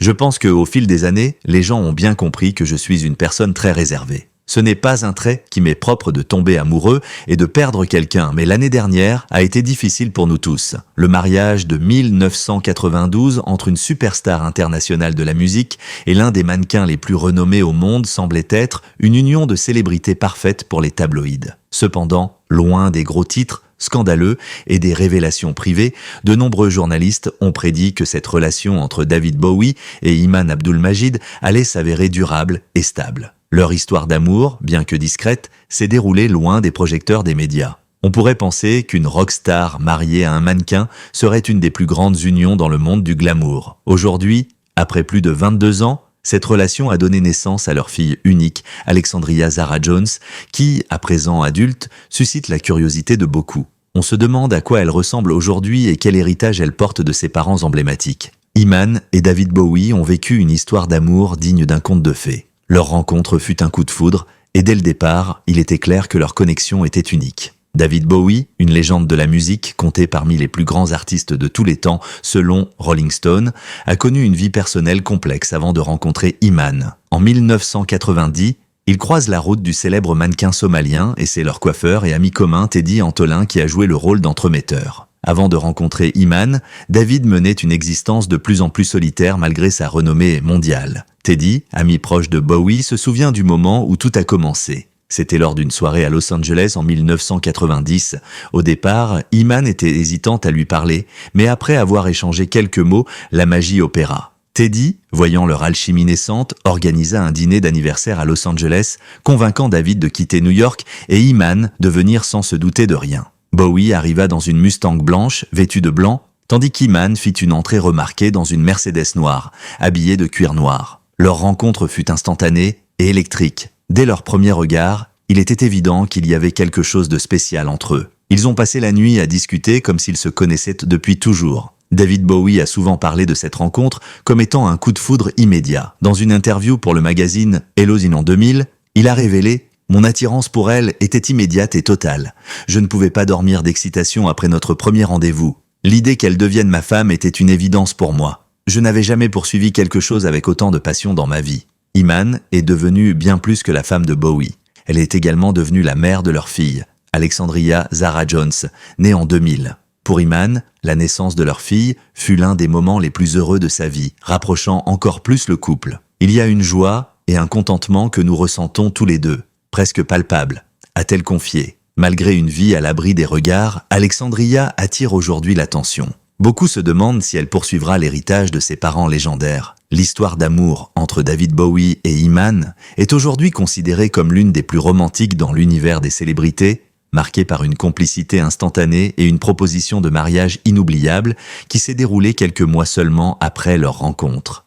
Je pense qu'au fil des années, les gens ont bien compris que je suis une personne très réservée. Ce n'est pas un trait qui m'est propre de tomber amoureux et de perdre quelqu'un, mais l'année dernière a été difficile pour nous tous. Le mariage de 1992 entre une superstar internationale de la musique et l'un des mannequins les plus renommés au monde semblait être une union de célébrités parfaite pour les tabloïds. Cependant, loin des gros titres scandaleux et des révélations privées, de nombreux journalistes ont prédit que cette relation entre David Bowie et Iman Abdul-Majid allait s'avérer durable et stable. Leur histoire d'amour, bien que discrète, s'est déroulée loin des projecteurs des médias. On pourrait penser qu'une rockstar mariée à un mannequin serait une des plus grandes unions dans le monde du glamour. Aujourd'hui, après plus de 22 ans, cette relation a donné naissance à leur fille unique, Alexandria Zara Jones, qui, à présent adulte, suscite la curiosité de beaucoup. On se demande à quoi elle ressemble aujourd'hui et quel héritage elle porte de ses parents emblématiques. Iman et David Bowie ont vécu une histoire d'amour digne d'un conte de fées. Leur rencontre fut un coup de foudre, et dès le départ, il était clair que leur connexion était unique. David Bowie, une légende de la musique comptée parmi les plus grands artistes de tous les temps selon Rolling Stone, a connu une vie personnelle complexe avant de rencontrer Iman. En 1990, ils croisent la route du célèbre mannequin somalien et c'est leur coiffeur et ami commun Teddy Antolin qui a joué le rôle d'entremetteur. Avant de rencontrer Iman, David menait une existence de plus en plus solitaire malgré sa renommée mondiale. Teddy, ami proche de Bowie, se souvient du moment où tout a commencé. C'était lors d'une soirée à Los Angeles en 1990. Au départ, Iman était hésitante à lui parler, mais après avoir échangé quelques mots, la magie opéra. Teddy, voyant leur alchimie naissante, organisa un dîner d'anniversaire à Los Angeles, convainquant David de quitter New York et Iman de venir sans se douter de rien. Bowie arriva dans une Mustang blanche, vêtue de blanc, tandis qu'Iman fit une entrée remarquée dans une Mercedes noire, habillée de cuir noir. Leur rencontre fut instantanée et électrique. Dès leur premier regard, il était évident qu'il y avait quelque chose de spécial entre eux. Ils ont passé la nuit à discuter comme s'ils se connaissaient depuis toujours. David Bowie a souvent parlé de cette rencontre comme étant un coup de foudre immédiat. Dans une interview pour le magazine Hello en 2000, il a révélé « Mon attirance pour elle était immédiate et totale. Je ne pouvais pas dormir d'excitation après notre premier rendez-vous. L'idée qu'elle devienne ma femme était une évidence pour moi. Je n'avais jamais poursuivi quelque chose avec autant de passion dans ma vie. » Iman est devenue bien plus que la femme de Bowie. Elle est également devenue la mère de leur fille, Alexandria Zara Jones, née en 2000. Pour Iman, la naissance de leur fille fut l'un des moments les plus heureux de sa vie, rapprochant encore plus le couple. Il y a une joie et un contentement que nous ressentons tous les deux, presque palpable, a-t-elle confié. Malgré une vie à l'abri des regards, Alexandria attire aujourd'hui l'attention. Beaucoup se demandent si elle poursuivra l'héritage de ses parents légendaires. L'histoire d'amour entre David Bowie et Iman est aujourd'hui considérée comme l'une des plus romantiques dans l'univers des célébrités, marquée par une complicité instantanée et une proposition de mariage inoubliable qui s'est déroulée quelques mois seulement après leur rencontre.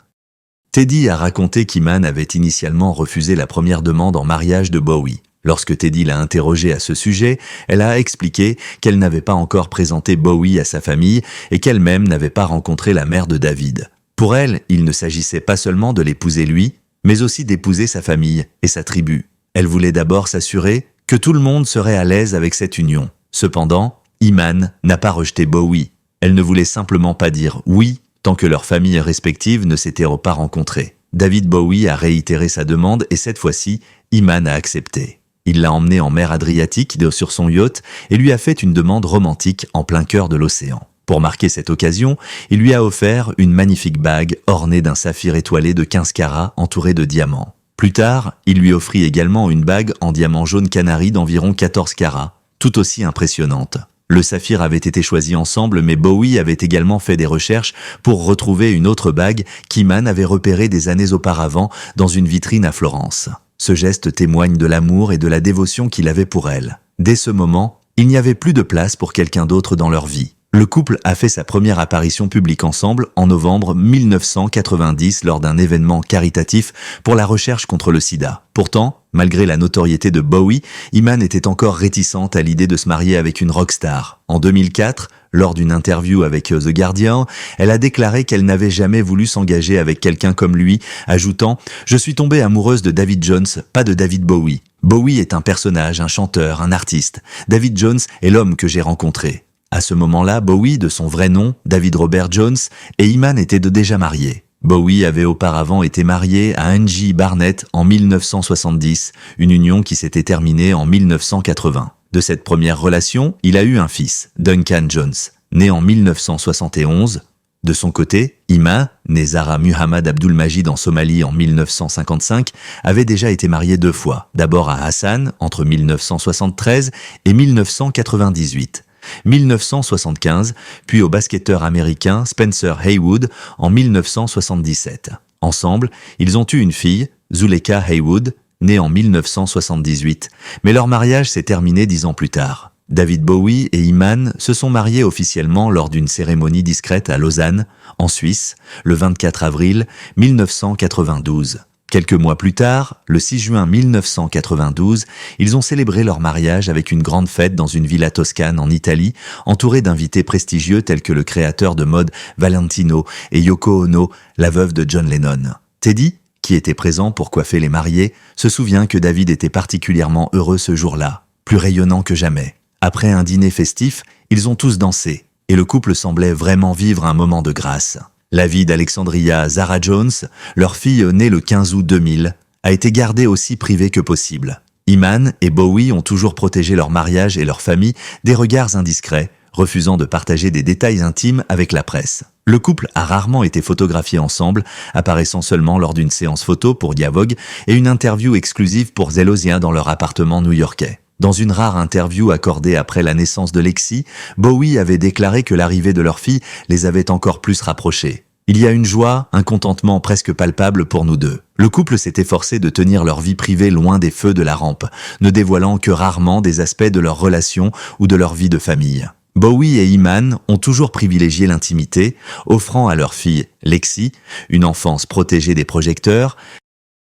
Teddy a raconté qu'Iman avait initialement refusé la première demande en mariage de Bowie. Lorsque Teddy l'a interrogée à ce sujet, elle a expliqué qu'elle n'avait pas encore présenté Bowie à sa famille et qu'elle-même n'avait pas rencontré la mère de David. Pour elle, il ne s'agissait pas seulement de l'épouser lui, mais aussi d'épouser sa famille et sa tribu. Elle voulait d'abord s'assurer que tout le monde serait à l'aise avec cette union. Cependant, Iman n'a pas rejeté Bowie. Elle ne voulait simplement pas dire oui tant que leurs familles respectives ne s'étaient pas rencontrées. David Bowie a réitéré sa demande et cette fois-ci, Iman a accepté. Il l'a emmenée en mer Adriatique sur son yacht et lui a fait une demande romantique en plein cœur de l'océan. Pour marquer cette occasion, il lui a offert une magnifique bague ornée d'un saphir étoilé de 15 carats entouré de diamants. Plus tard, il lui offrit également une bague en diamant jaune canari d'environ 14 carats, tout aussi impressionnante. Le saphir avait été choisi ensemble, mais Bowie avait également fait des recherches pour retrouver une autre bague qu'Iman avait repérée des années auparavant dans une vitrine à Florence. Ce geste témoigne de l'amour et de la dévotion qu'il avait pour elle. Dès ce moment, il n'y avait plus de place pour quelqu'un d'autre dans leur vie. Le couple a fait sa première apparition publique ensemble en novembre 1990 lors d'un événement caritatif pour la recherche contre le sida. Pourtant, malgré la notoriété de Bowie, Iman était encore réticente à l'idée de se marier avec une rockstar. En 2004, lors d'une interview avec The Guardian, elle a déclaré qu'elle n'avait jamais voulu s'engager avec quelqu'un comme lui, ajoutant « Je suis tombée amoureuse de David Jones, pas de David Bowie. Bowie est un personnage, un chanteur, un artiste. David Jones est l'homme que j'ai rencontré. » À ce moment-là, Bowie, de son vrai nom, David Robert Jones, et Iman étaient déjà mariés. Bowie avait auparavant été marié à Angie Barnett en 1970, une union qui s'était terminée en 1980. De cette première relation, il a eu un fils, Duncan Jones, né en 1971. De son côté, Iman, né Zahra Muhammad Abdul-Majid en Somalie en 1955, avait déjà été marié 2 fois, d'abord à Hassan entre 1973 et 1998. 1975, puis au basketteur américain Spencer Haywood en 1977. Ensemble, ils ont eu une fille, Zuleka Haywood, née en 1978, mais leur mariage s'est terminé 10 ans plus tard. David Bowie et Iman se sont mariés officiellement lors d'une cérémonie discrète à Lausanne, en Suisse, le 24 avril 1992. Quelques mois plus tard, le 6 juin 1992, ils ont célébré leur mariage avec une grande fête dans une villa toscane en Italie, entourée d'invités prestigieux tels que le créateur de mode Valentino et Yoko Ono, la veuve de John Lennon. Teddy, qui était présent pour coiffer les mariés, se souvient que David était particulièrement heureux ce jour-là, plus rayonnant que jamais. Après un dîner festif, ils ont tous dansé, et le couple semblait vraiment vivre un moment de grâce. La vie d'Alexandria Zahra Jones, leur fille née le 15 août 2000, a été gardée aussi privée que possible. Iman et Bowie ont toujours protégé leur mariage et leur famille des regards indiscrets, refusant de partager des détails intimes avec la presse. Le couple a rarement été photographié ensemble, apparaissant seulement lors d'une séance photo pour Vogue et une interview exclusive pour Zelosia dans leur appartement new-yorkais. Dans une rare interview accordée après la naissance de Lexi, Bowie avait déclaré que l'arrivée de leur fille les avait encore plus rapprochés. Il y a une joie, un contentement presque palpable pour nous deux. Le couple s'est efforcé de tenir leur vie privée loin des feux de la rampe, ne dévoilant que rarement des aspects de leur relation ou de leur vie de famille. Bowie et Iman ont toujours privilégié l'intimité, offrant à leur fille, Lexi, une enfance protégée des projecteurs.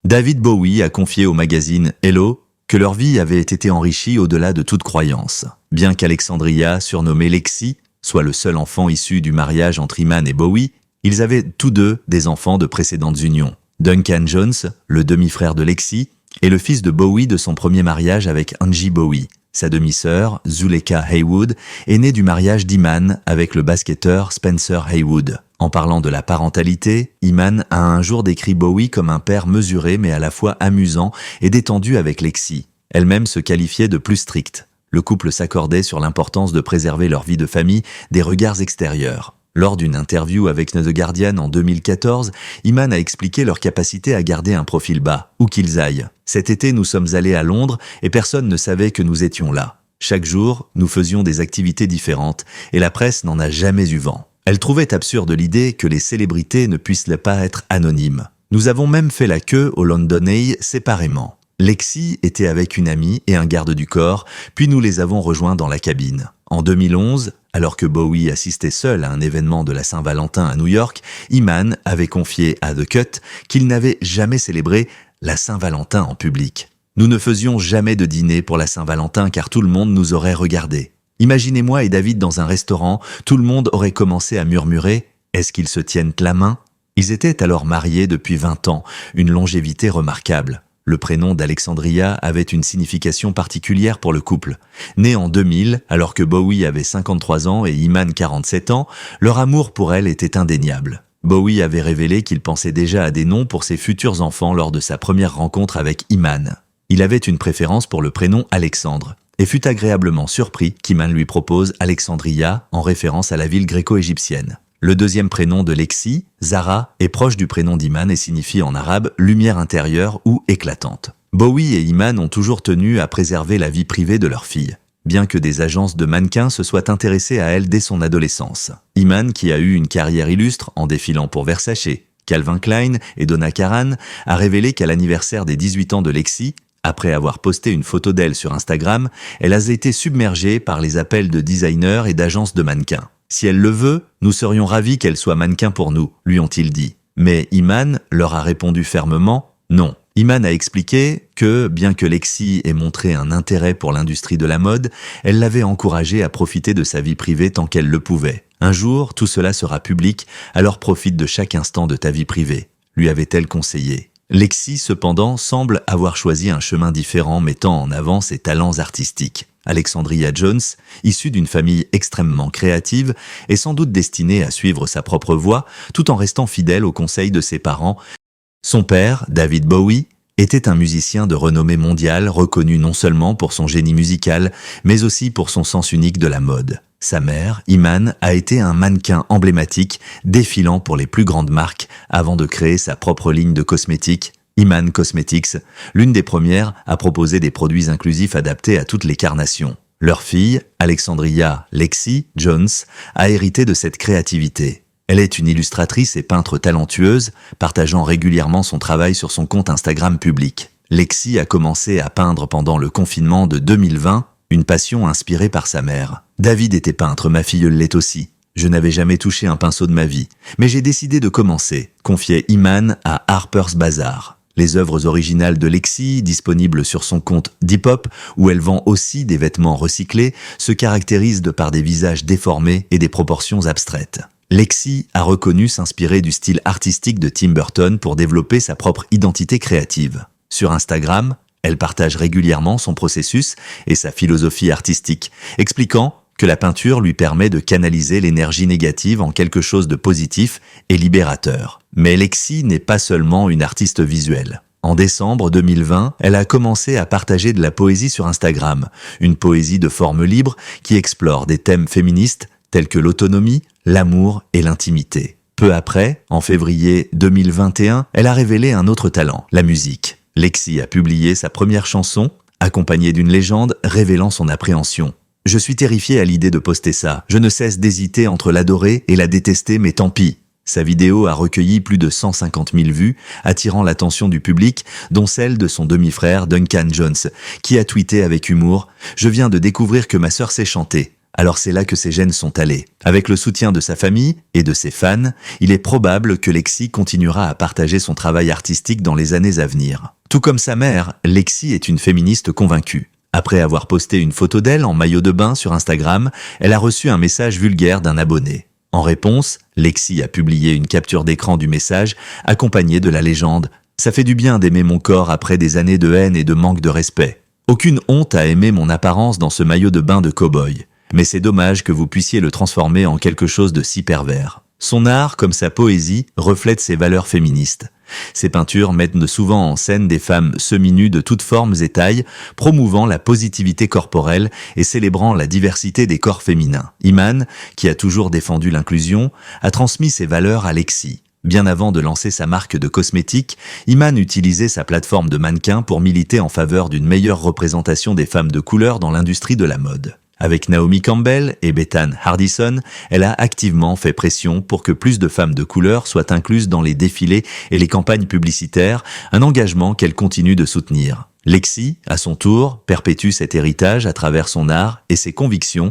David Bowie a confié au magazine Hello que leur vie avait été enrichie au-delà de toute croyance. Bien qu'Alexandria, surnommée Lexi, soit le seul enfant issu du mariage entre Iman et Bowie, ils avaient tous deux des enfants de précédentes unions. Duncan Jones, le demi-frère de Lexi, est le fils de Bowie de son premier mariage avec Angie Bowie. Sa demi-sœur, Zuleka Haywood, est née du mariage d'Iman avec le basketteur Spencer Haywood. En parlant de la parentalité, Iman a un jour décrit Bowie comme un père mesuré mais à la fois amusant et détendu avec Lexi. Elle-même se qualifiait de plus stricte. Le couple s'accordait sur l'importance de préserver leur vie de famille des regards extérieurs. Lors d'une interview avec The Guardian en 2014, Iman a expliqué leur capacité à garder un profil bas, où qu'ils aillent. Cet été, nous sommes allés à Londres et personne ne savait que nous étions là. Chaque jour, nous faisions des activités différentes et la presse n'en a jamais eu vent. Elle trouvait absurde l'idée que les célébrités ne puissent pas être anonymes. Nous avons même fait la queue au London Eye séparément. Lexi était avec une amie et un garde du corps, puis nous les avons rejoints dans la cabine. En 2011, alors que Bowie assistait seul à un événement de la Saint-Valentin à New York, Iman avait confié à The Cut qu'il n'avait jamais célébré la Saint-Valentin en public. Nous ne faisions jamais de dîner pour la Saint-Valentin car tout le monde nous aurait regardés. Imaginez moi et David dans un restaurant, tout le monde aurait commencé à murmurer « Est-ce qu'ils se tiennent la main ?» Ils étaient alors mariés depuis 20 ans, une longévité remarquable. Le prénom d'Alexandria avait une signification particulière pour le couple. Né en 2000, alors que Bowie avait 53 ans et Iman 47 ans, leur amour pour elle était indéniable. Bowie avait révélé qu'il pensait déjà à des noms pour ses futurs enfants lors de sa première rencontre avec Iman. Il avait une préférence pour le prénom Alexandre et fut agréablement surpris qu'Iman lui propose Alexandria en référence à la ville gréco-égyptienne. Le deuxième prénom de Lexi, Zahra, est proche du prénom d'Iman et signifie en arabe « lumière intérieure » ou « éclatante ». Bowie et Iman ont toujours tenu à préserver la vie privée de leur fille, bien que des agences de mannequins se soient intéressées à elle dès son adolescence. Iman, qui a eu une carrière illustre en défilant pour Versace, Calvin Klein et Donna Karan, a révélé qu'à l'anniversaire des 18 ans de Lexi, après avoir posté une photo d'elle sur Instagram, elle a été submergée par les appels de designers et d'agences de mannequins. Si elle le veut, nous serions ravis qu'elle soit mannequin pour nous, lui ont-ils dit. Mais Iman leur a répondu fermement « non ». Iman a expliqué que, bien que Lexi ait montré un intérêt pour l'industrie de la mode, elle l'avait encouragée à profiter de sa vie privée tant qu'elle le pouvait. Un jour, tout cela sera public, alors profite de chaque instant de ta vie privée, lui avait-elle conseillé. Lexi, cependant, semble avoir choisi un chemin différent mettant en avant ses talents artistiques. Alexandria Jones, issue d'une famille extrêmement créative, est sans doute destinée à suivre sa propre voie tout en restant fidèle aux conseils de ses parents. Son père, David Bowie, était un musicien de renommée mondiale reconnu non seulement pour son génie musical, mais aussi pour son sens unique de la mode. Sa mère, Iman, a été un mannequin emblématique, défilant pour les plus grandes marques avant de créer sa propre ligne de cosmétiques, Iman Cosmetics, l'une des premières à proposer des produits inclusifs adaptés à toutes les carnations. Leur fille, Alexandria Lexi Jones, a hérité de cette créativité. Elle est une illustratrice et peintre talentueuse, partageant régulièrement son travail sur son compte Instagram public. Lexi a commencé à peindre pendant le confinement de 2020, une passion inspirée par sa mère. David était peintre, ma filleule l'est aussi. Je n'avais jamais touché un pinceau de ma vie, mais j'ai décidé de commencer, confiait Iman à Harper's Bazaar. Les œuvres originales de Lexi, disponibles sur son compte Depop, où elle vend aussi des vêtements recyclés, se caractérisent de par des visages déformés et des proportions abstraites. Lexi a reconnu s'inspirer du style artistique de Tim Burton pour développer sa propre identité créative. Sur Instagram, elle partage régulièrement son processus et sa philosophie artistique, expliquant que la peinture lui permet de canaliser l'énergie négative en quelque chose de positif et libérateur. Mais Lexi n'est pas seulement une artiste visuelle. En décembre 2020, elle a commencé à partager de la poésie sur Instagram, une poésie de forme libre qui explore des thèmes féministes tels que l'autonomie, l'amour et l'intimité. Peu après, en février 2021, elle a révélé un autre talent, la musique. Lexi a publié sa première chanson, accompagnée d'une légende révélant son appréhension. « Je suis terrifiée à l'idée de poster ça. Je ne cesse d'hésiter entre l'adorer et la détester, mais tant pis. » Sa vidéo a recueilli plus de 150 000 vues, attirant l'attention du public, dont celle de son demi-frère Duncan Jones, qui a tweeté avec humour « Je viens de découvrir que ma sœur sait chanter. Alors c'est là que ses gènes sont allés. » Avec le soutien de sa famille et de ses fans, il est probable que Lexi continuera à partager son travail artistique dans les années à venir. Tout comme sa mère, Lexi est une féministe convaincue. Après avoir posté une photo d'elle en maillot de bain sur Instagram, elle a reçu un message vulgaire d'un abonné. En réponse, Lexi a publié une capture d'écran du message accompagnée de la légende « Ça fait du bien d'aimer mon corps après des années de haine et de manque de respect. Aucune honte à aimer mon apparence dans ce maillot de bain de cow-boy. Mais c'est dommage que vous puissiez le transformer en quelque chose de si pervers. » Son art, comme sa poésie, reflète ses valeurs féministes. Ses peintures mettent souvent en scène des femmes semi-nues de toutes formes et tailles, promouvant la positivité corporelle et célébrant la diversité des corps féminins. Iman, qui a toujours défendu l'inclusion, a transmis ses valeurs à Lexi. Bien avant de lancer sa marque de cosmétiques, Iman utilisait sa plateforme de mannequin pour militer en faveur d'une meilleure représentation des femmes de couleur dans l'industrie de la mode. Avec Naomi Campbell et Bethany Hardison, elle a activement fait pression pour que plus de femmes de couleur soient incluses dans les défilés et les campagnes publicitaires, un engagement qu'elle continue de soutenir. Lexi, à son tour, perpétue cet héritage à travers son art et ses convictions.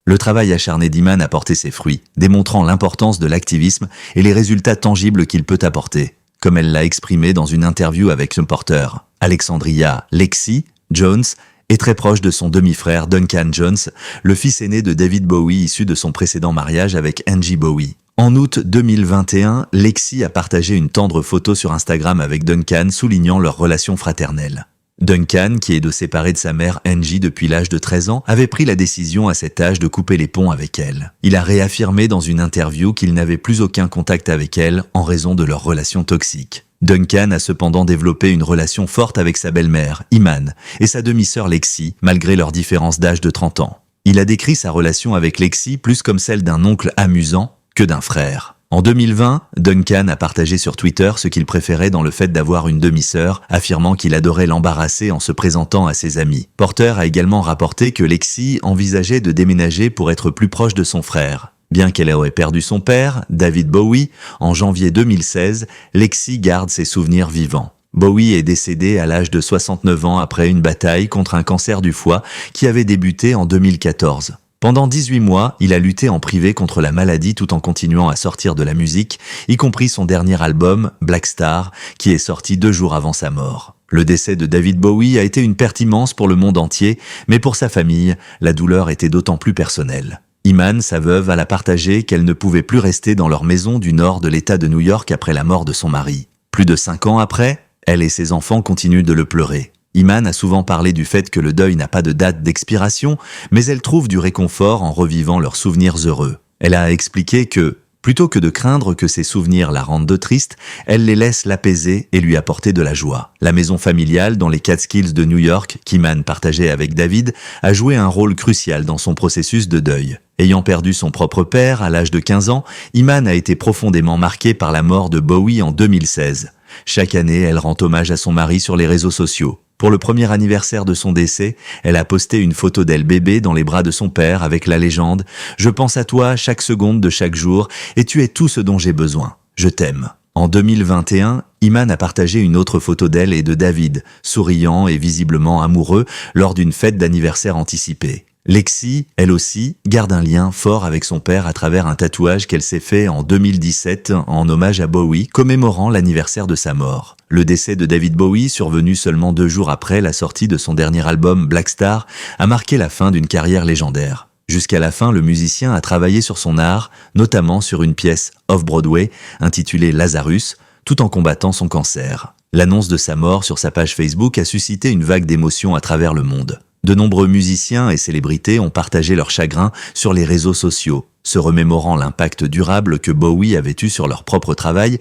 Le travail acharné d'Iman a porté ses fruits, démontrant l'importance de l'activisme et les résultats tangibles qu'il peut apporter. Comme elle l'a exprimé dans une interview avec son porteur, Alexandria Lexi Jones est très proche de son demi-frère Duncan Jones, le fils aîné de David Bowie issu de son précédent mariage avec Angie Bowie. En août 2021, Lexi a partagé une tendre photo sur Instagram avec Duncan soulignant leur relation fraternelle. Duncan, qui est de séparé de sa mère Angie depuis l'âge de 13 ans, avait pris la décision à cet âge de couper les ponts avec elle. Il a réaffirmé dans une interview qu'il n'avait plus aucun contact avec elle en raison de leur relation toxique. Duncan a cependant développé une relation forte avec sa belle-mère, Iman, et sa demi-sœur Lexi, malgré leur différence d'âge de 30 ans. Il a décrit sa relation avec Lexi plus comme celle d'un oncle amusant que d'un frère. En 2020, Duncan a partagé sur Twitter ce qu'il préférait dans le fait d'avoir une demi-sœur, affirmant qu'il adorait l'embarrasser en se présentant à ses amis. Porter a également rapporté que Lexi envisageait de déménager pour être plus proche de son frère. Bien qu'elle aurait perdu son père, David Bowie, en janvier 2016, Lexi garde ses souvenirs vivants. Bowie est décédé à l'âge de 69 ans après une bataille contre un cancer du foie qui avait débuté en 2014. Pendant 18 mois, il a lutté en privé contre la maladie tout en continuant à sortir de la musique, y compris son dernier album, Black Star, qui est sorti 2 jours avant sa mort. Le décès de David Bowie a été une perte immense pour le monde entier, mais pour sa famille, la douleur était d'autant plus personnelle. Iman, sa veuve, a partagé qu'elle ne pouvait plus rester dans leur maison du nord de l'État de New York après la mort de son mari. Plus de 5 ans après, elle et ses enfants continuent de le pleurer. Iman a souvent parlé du fait que le deuil n'a pas de date d'expiration, mais elle trouve du réconfort en revivant leurs souvenirs heureux. Elle a expliqué que, plutôt que de craindre que ses souvenirs la rendent triste, elle les laisse l'apaiser et lui apporter de la joie. La maison familiale dans les Catskills de New York, qu'Iman partageait avec David, a joué un rôle crucial dans son processus de deuil. Ayant perdu son propre père à l'âge de 15 ans, Iman a été profondément marquée par la mort de Bowie en 2016. Chaque année, elle rend hommage à son mari sur les réseaux sociaux. Pour le premier anniversaire de son décès, elle a posté une photo d'elle bébé dans les bras de son père avec la légende « Je pense à toi chaque seconde de chaque jour et tu es tout ce dont j'ai besoin. Je t'aime ». En 2021, Iman a partagé une autre photo d'elle et de David, souriant et visiblement amoureux lors d'une fête d'anniversaire anticipée. Lexi, elle aussi, garde un lien fort avec son père à travers un tatouage qu'elle s'est fait en 2017 en hommage à Bowie, commémorant l'anniversaire de sa mort. Le décès de David Bowie, survenu seulement 2 jours après la sortie de son dernier album Black Star, a marqué la fin d'une carrière légendaire. Jusqu'à la fin, le musicien a travaillé sur son art, notamment sur une pièce off-Broadway intitulée Lazarus, tout en combattant son cancer. L'annonce de sa mort sur sa page Facebook a suscité une vague d'émotions à travers le monde. De nombreux musiciens et célébrités ont partagé leur chagrin sur les réseaux sociaux, se remémorant l'impact durable que Bowie avait eu sur leur propre travail.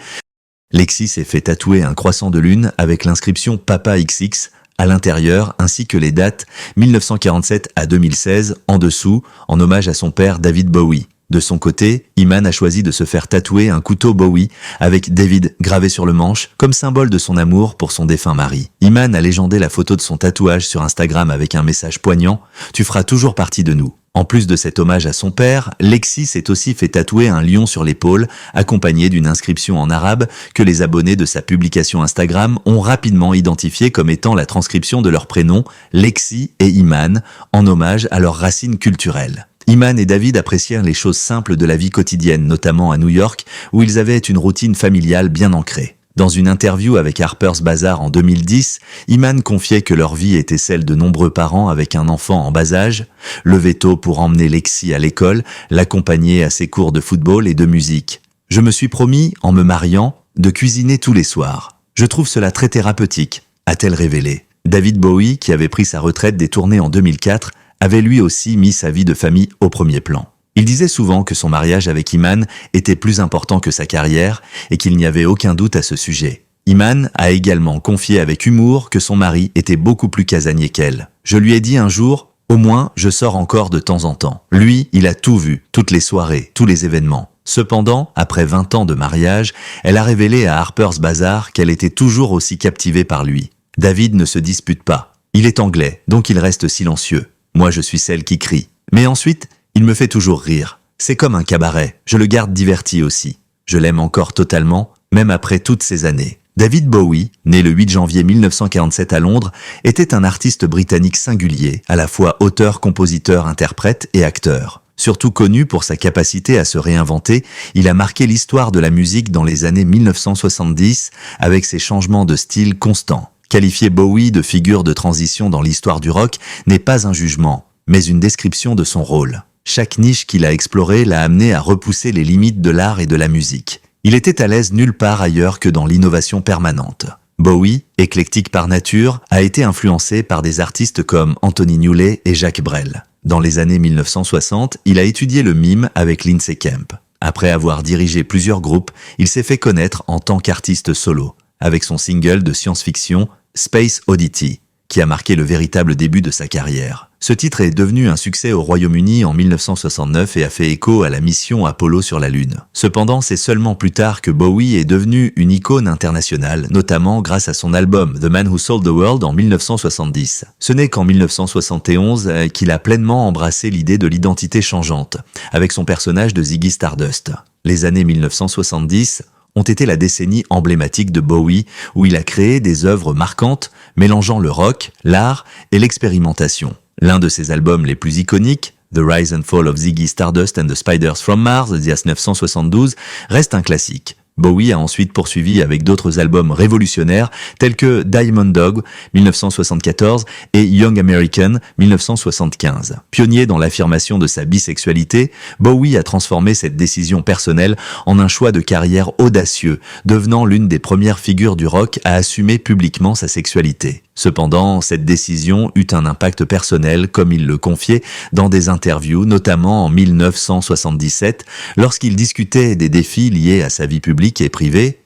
Lexi s'est fait tatouer un croissant de lune avec l'inscription Papa XX à l'intérieur ainsi que les dates 1947 à 2016 en dessous, en hommage à son père David Bowie. De son côté, Iman a choisi de se faire tatouer un couteau Bowie avec David gravé sur le manche comme symbole de son amour pour son défunt mari. Iman a légendé la photo de son tatouage sur Instagram avec un message poignant « Tu feras toujours partie de nous ». En plus de cet hommage à son père, Lexi s'est aussi fait tatouer un lion sur l'épaule, accompagné d'une inscription en arabe que les abonnés de sa publication Instagram ont rapidement identifié comme étant la transcription de leurs prénoms, Lexi et Iman, en hommage à leurs racines culturelles. Iman et David apprécièrent les choses simples de la vie quotidienne, notamment à New York, où ils avaient une routine familiale bien ancrée. Dans une interview avec Harper's Bazaar en 2010, Iman confiait que leur vie était celle de nombreux parents avec un enfant en bas âge, lever tôt pour emmener Lexi à l'école, l'accompagner à ses cours de football et de musique. « Je me suis promis, en me mariant, de cuisiner tous les soirs. Je trouve cela très thérapeutique », a-t-elle révélé. David Bowie, qui avait pris sa retraite des tournées en 2004, avait lui aussi mis sa vie de famille au premier plan. Il disait souvent que son mariage avec Iman était plus important que sa carrière et qu'il n'y avait aucun doute à ce sujet. Iman a également confié avec humour que son mari était beaucoup plus casanier qu'elle. « Je lui ai dit un jour, au moins je sors encore de temps en temps. Lui, il a tout vu, toutes les soirées, tous les événements. » Cependant, après 20 ans de mariage, elle a révélé à Harper's Bazaar qu'elle était toujours aussi captivée par lui. David ne se dispute pas. Il est anglais, donc il reste silencieux. Moi, je suis celle qui crie. Mais ensuite, il me fait toujours rire. C'est comme un cabaret. Je le garde diverti aussi. Je l'aime encore totalement, même après toutes ces années. David Bowie, né le 8 janvier 1947 à Londres, était un artiste britannique singulier, à la fois auteur, compositeur, interprète et acteur. Surtout connu pour sa capacité à se réinventer, il a marqué l'histoire de la musique dans les années 1970 avec ses changements de style constants. Qualifier Bowie de figure de transition dans l'histoire du rock n'est pas un jugement, mais une description de son rôle. Chaque niche qu'il a explorée l'a amené à repousser les limites de l'art et de la musique. Il était à l'aise nulle part ailleurs que dans l'innovation permanente. Bowie, éclectique par nature, a été influencé par des artistes comme Anthony Newley et Jacques Brel. Dans les années 1960, il a étudié le mime avec Lindsay Kemp. Après avoir dirigé plusieurs groupes, il s'est fait connaître en tant qu'artiste solo, avec son single de science-fiction Space Oddity, qui a marqué le véritable début de sa carrière. Ce titre est devenu un succès au Royaume-Uni en 1969 et a fait écho à la mission Apollo sur la Lune. Cependant, c'est seulement plus tard que Bowie est devenu une icône internationale, notamment grâce à son album The Man Who Sold the World en 1970. Ce n'est qu'en 1971 qu'il a pleinement embrassé l'idée de l'identité changeante, avec son personnage de Ziggy Stardust. Les années 1970 ont été la décennie emblématique de Bowie, où il a créé des œuvres marquantes, mélangeant le rock, l'art et l'expérimentation. L'un de ses albums les plus iconiques, The Rise and Fall of Ziggy Stardust and the Spiders from Mars, de 1972, reste un classique. Bowie a ensuite poursuivi avec d'autres albums révolutionnaires tels que Diamond Dog 1974 et Young American 1975. Pionnier dans l'affirmation de sa bisexualité, Bowie a transformé cette décision personnelle en un choix de carrière audacieux, devenant l'une des premières figures du rock à assumer publiquement sa sexualité. Cependant, cette décision eut un impact personnel, comme il le confiait dans des interviews, notamment en 1977, lorsqu'il discutait des défis liés à sa vie publique et privée.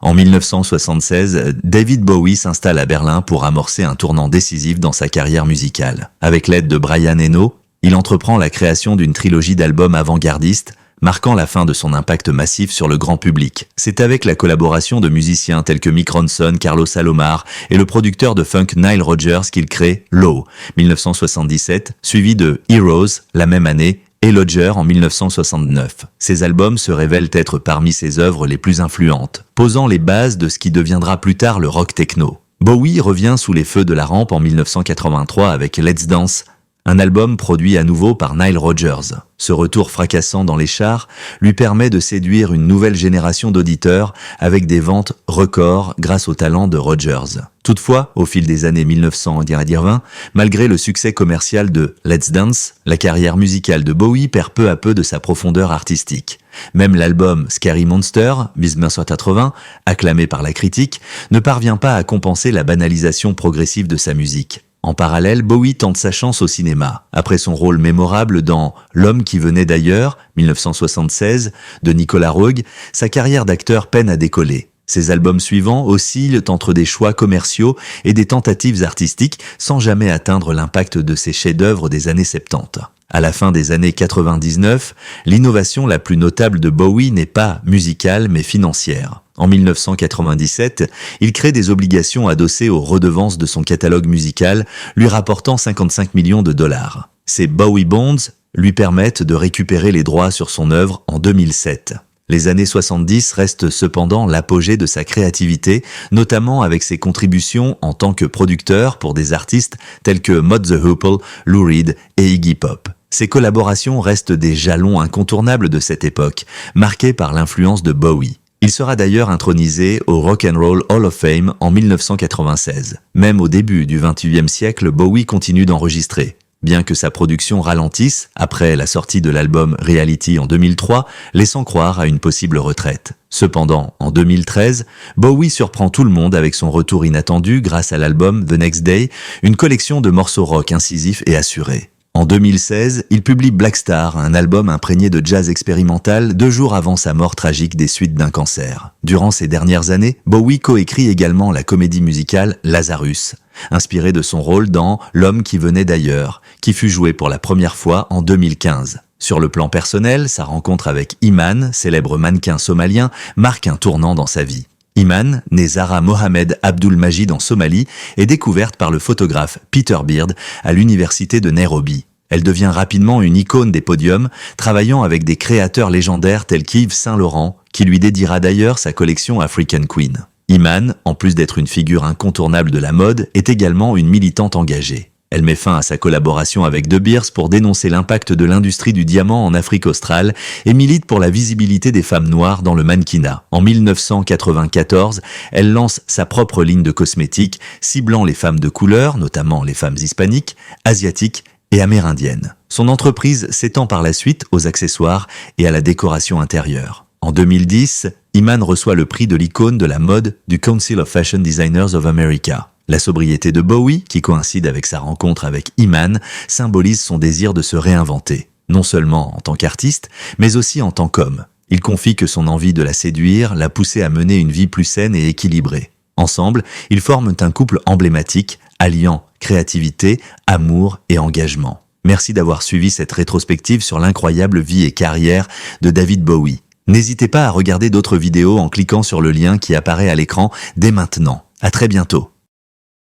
En 1976, David Bowie s'installe à Berlin pour amorcer un tournant décisif dans sa carrière musicale. Avec l'aide de Brian Eno, il entreprend la création d'une trilogie d'albums avant-gardistes, marquant la fin de son impact massif sur le grand public. C'est avec la collaboration de musiciens tels que Mick Ronson, Carlos Alomar et le producteur de funk Nile Rodgers qu'il crée Low, 1977, suivi de Heroes la même année et Lodger en 1969. Ces albums se révèlent être parmi ses œuvres les plus influentes, posant les bases de ce qui deviendra plus tard le rock techno. Bowie revient sous les feux de la rampe en 1983 avec Let's Dance, un album produit à nouveau par Nile Rodgers. Ce retour fracassant dans les charts lui permet de séduire une nouvelle génération d'auditeurs avec des ventes records grâce au talent de Rodgers. Toutefois, au fil des années 1920, malgré le succès commercial de Let's Dance, la carrière musicale de Bowie perd peu à peu de sa profondeur artistique. Même l'album Scary Monster, 1980, acclamé par la critique, ne parvient pas à compenser la banalisation progressive de sa musique. En parallèle, Bowie tente sa chance au cinéma. Après son rôle mémorable dans L'homme qui venait d'ailleurs, 1976, de Nicolas Roeg, sa carrière d'acteur peine à décoller. Ses albums suivants oscillent entre des choix commerciaux et des tentatives artistiques sans jamais atteindre l'impact de ses chefs-d'œuvre des années 70. À la fin des années 99, l'innovation la plus notable de Bowie n'est pas musicale mais financière. En 1997, il crée des obligations adossées aux redevances de son catalogue musical, lui rapportant 55 millions de dollars. Ces Bowie Bonds lui permettent de récupérer les droits sur son œuvre en 2007. Les années 70 restent cependant l'apogée de sa créativité, notamment avec ses contributions en tant que producteur pour des artistes tels que Mott the Hoople, Lou Reed et Iggy Pop. Ces collaborations restent des jalons incontournables de cette époque, marqués par l'influence de Bowie. Il sera d'ailleurs intronisé au Rock and Roll Hall of Fame en 1996. Même au début du XXIe siècle, Bowie continue d'enregistrer. Bien que sa production ralentisse, après la sortie de l'album Reality en 2003, laissant croire à une possible retraite. Cependant, en 2013, Bowie surprend tout le monde avec son retour inattendu grâce à l'album The Next Day, une collection de morceaux rock incisifs et assurés. En 2016, il publie Black Star, un album imprégné de jazz expérimental 2 jours avant sa mort tragique des suites d'un cancer. Durant ces dernières années, Bowie coécrit également la comédie musicale Lazarus, inspirée de son rôle dans L'homme qui venait d'ailleurs, qui fut joué pour la première fois en 2015. Sur le plan personnel, sa rencontre avec Iman, célèbre mannequin somalien, marque un tournant dans sa vie. Iman, née Zahra Mohamed Abdul Majid en Somalie, est découverte par le photographe Peter Beard à l'université de Nairobi. Elle devient rapidement une icône des podiums, travaillant avec des créateurs légendaires tels qu'Yves Saint Laurent, qui lui dédiera d'ailleurs sa collection African Queen. Iman, en plus d'être une figure incontournable de la mode, est également une militante engagée. Elle met fin à sa collaboration avec De Beers pour dénoncer l'impact de l'industrie du diamant en Afrique australe et milite pour la visibilité des femmes noires dans le mannequinat. En 1994, elle lance sa propre ligne de cosmétiques, ciblant les femmes de couleur, notamment les femmes hispaniques, asiatiques et amérindiennes. Son entreprise s'étend par la suite aux accessoires et à la décoration intérieure. En 2010, Iman reçoit le prix de l'icône de la mode du Council of Fashion Designers of America. La sobriété de Bowie, qui coïncide avec sa rencontre avec Iman, symbolise son désir de se réinventer, non seulement en tant qu'artiste, mais aussi en tant qu'homme. Il confie que son envie de la séduire l'a poussé à mener une vie plus saine et équilibrée. Ensemble, ils forment un couple emblématique, alliant créativité, amour et engagement. Merci d'avoir suivi cette rétrospective sur l'incroyable vie et carrière de David Bowie. N'hésitez pas à regarder d'autres vidéos en cliquant sur le lien qui apparaît à l'écran dès maintenant. À très bientôt.